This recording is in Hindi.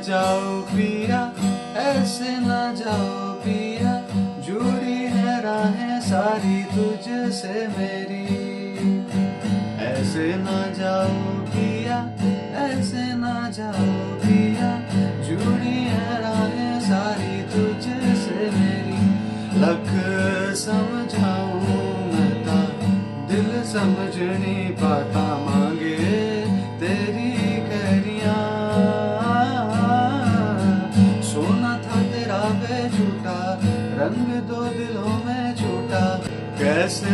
जाओ पिया, ऐसे ना जाओ पिया, जुड़ी है राहें सारी तुझसे मेरी। ऐसे ना जाओ पिया, ऐसे ना जाओ पिया, जुड़ी है राहें सारी तुझसे मेरी। लख समझाऊं मैं ता दिल समझ नहीं पाता, मांगे तेरी खैरियां। सोना था तेरा बेझूठा, रंग दो दिलों में छूटा, कैसे